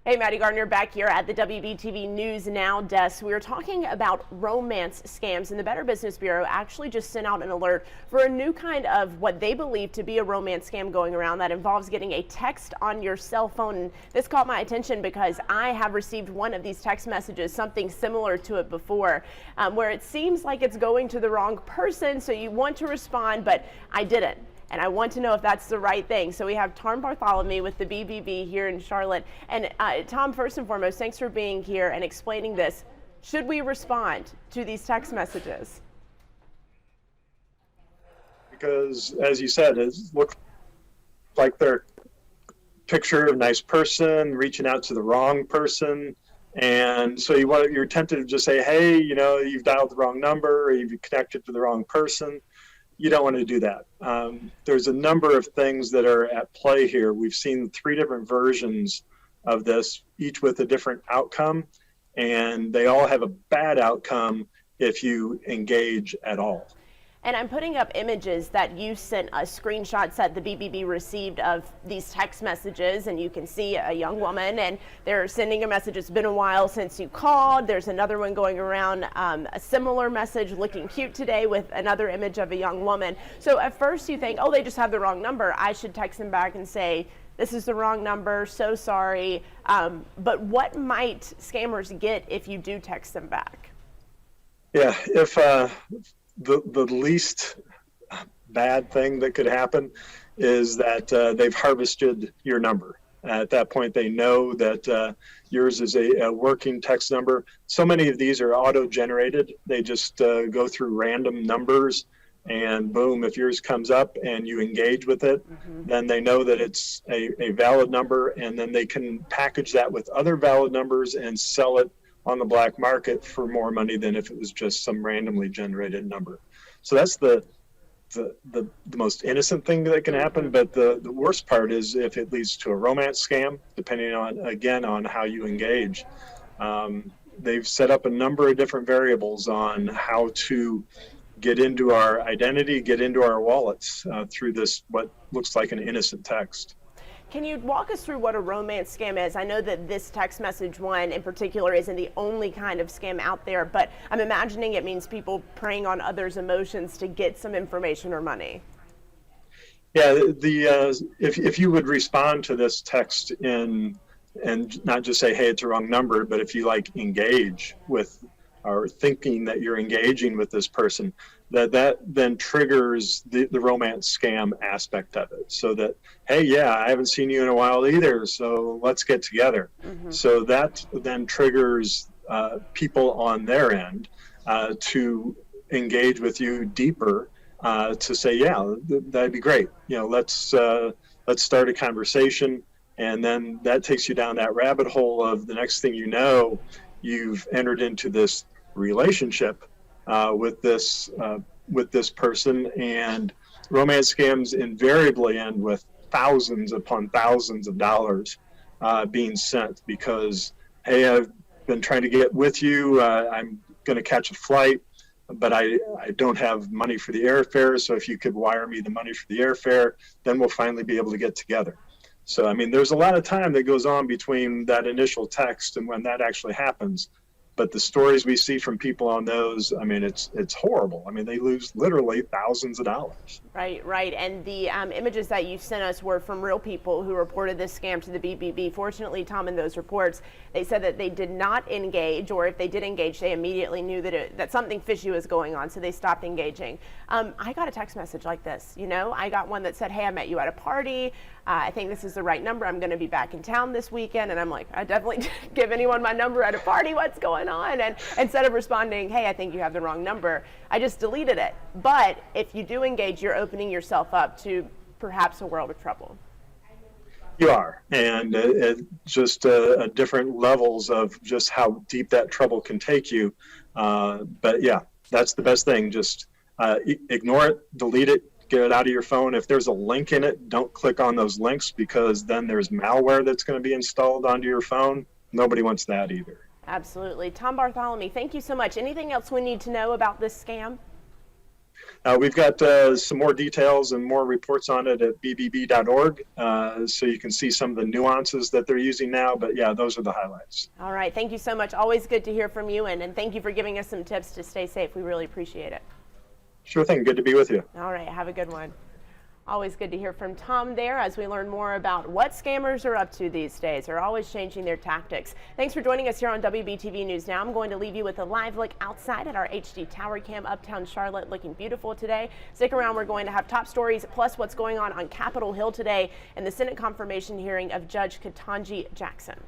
Hey, Maddie Gardner back here at the WBTV News Now desk. We were talking about romance scams, and the Better Business Bureau actually just sent out an alert for a new kind of what they believe to be a romance scam going around that involves getting a text on your cell phone. And this caught my attention because I have received one of these text messages, something similar to it before, where it seems like it's going to the wrong person, so you want to respond, but I didn't. And I want to know if that's the right thing. So we have Tom Bartholomew with the BBB here in Charlotte. And Tom, first and foremost, thanks for being here and explaining this. Should we respond to these text messages? Because, as you said, it looks like they're a picture of a nice person reaching out to the wrong person. And so you're tempted to just say, hey, you've dialed the wrong number, or you've connected to the wrong person. You don't want to do that. There's a number of things that are at play here. We've seen 3 different versions of this, each with a different outcome, and they all have a bad outcome if you engage at all. And I'm putting up images that you sent us, screenshots that the BBB received of these text messages, and you can see a young woman and they're sending a message. It's been a while since you called. There's another one going around, a similar message, looking cute today, with another image of a young woman. So at first you think, oh, they just have the wrong number. I should text them back and say, this is the wrong number, so sorry. But what might scammers get if you do text them back? Yeah, if the least bad thing that could happen is that they've harvested your number. At that point, they know that yours is a working text number. So many of these are auto-generated. They just go through random numbers, and boom, if yours comes up and you engage with it, then they know that it's a valid number, and then they can package that with other valid numbers and sell it on the black market for more money than if it was just some randomly generated number. So that's the most innocent thing that can happen. But the worst part is if it leads to a romance scam, depending on, again, on how you engage. They've set up a number of different variables on how to get into our identity, get into our wallets through this, what looks like an innocent text. Can you walk us through what a romance scam is? I know that this text message one in particular isn't the only kind of scam out there, but I'm imagining it means people preying on others' emotions to get some information or money. Yeah, if you would respond to this text and not just say, hey, it's a wrong number, but if you engage with, or thinking that you're engaging with this person, that then triggers the romance scam aspect of it. So that, hey, yeah, I haven't seen you in a while either, so let's get together. So that then triggers people on their end to engage with you deeper, to say, yeah, that'd be great. Let's start a conversation, and then that takes you down that rabbit hole of the next thing you know, you've entered into this relationship with this person, and romance scams invariably end with thousands upon thousands of dollars being sent because, hey, I've been trying to get with you. I'm going to catch a flight, but I don't have money for the airfare. So if you could wire me the money for the airfare, then we'll finally be able to get together. So, I mean, there's a lot of time that goes on between that initial text and when that actually happens. But the stories we see from people on those, I mean, it's horrible. I mean, they lose literally thousands of dollars. Right. And the images that you sent us were from real people who reported this scam to the BBB. Fortunately, Tom, in those reports, they said that they did not engage, or if they did engage, they immediately knew that something fishy was going on, so they stopped engaging. I got a text message like this. I got one that said, hey, I met you at a party. I think this is the right number. I'm going to be back in town this weekend. And I'm like, I definitely didn't give anyone my number at a party. What's going on? And instead of responding, hey, I think you have the wrong number, I just deleted it. But if you do engage, you're opening yourself up to perhaps a world of trouble. You are, and just different levels of just how deep that trouble can take you. But yeah, that's the best thing. Just ignore it, delete it, get it out of your phone. If there's a link in it, don't click on those links, because then there's malware that's going to be installed onto your phone. Nobody wants that either. Absolutely. Tom Bartholomew, thank you so much. Anything else we need to know about this scam? We've got some more details and more reports on it at bbb.org, so you can see some of the nuances that they're using now. But yeah, those are the highlights. All right. Thank you so much. Always good to hear from you, and thank you for giving us some tips to stay safe. We really appreciate it. Sure thing. Good to be with you. All right. Have a good one. Always good to hear from Tom there as we learn more about what scammers are up to these days. They're always changing their tactics. Thanks for joining us here on WBTV News Now. I'm going to leave you with a live look outside at our HD Tower Cam uptown Charlotte, looking beautiful today. Stick around. We're going to have top stories plus what's going on Capitol Hill today and the Senate confirmation hearing of Judge Ketanji Jackson.